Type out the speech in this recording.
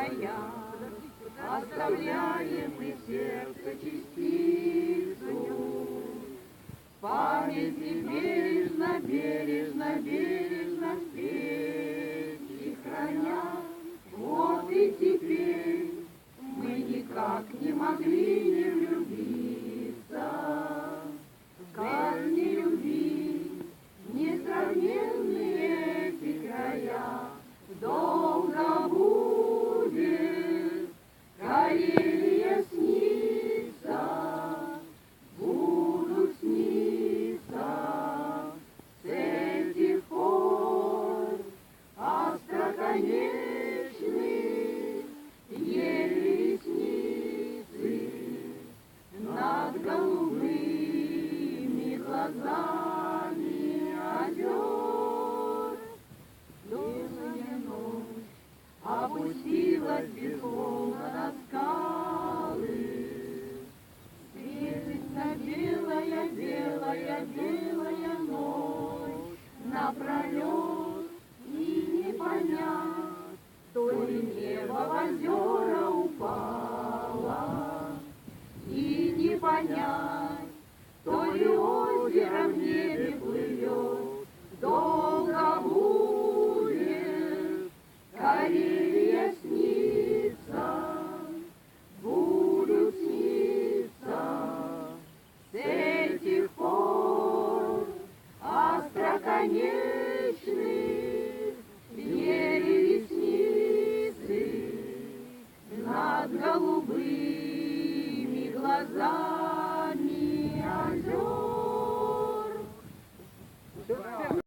края, оставляем мы сердце частицу. Памяти бережно, бережно, бережно встречи храня. Вот и теперь мы никак не могли не влюбиться. Сказни любви, несравненные эти края, долго будет Карелия снится, будут сниться с этих пор остроконечных еле ресницы над голубыми глазами озер. Белая ночь опустилась безмолвно на скалы.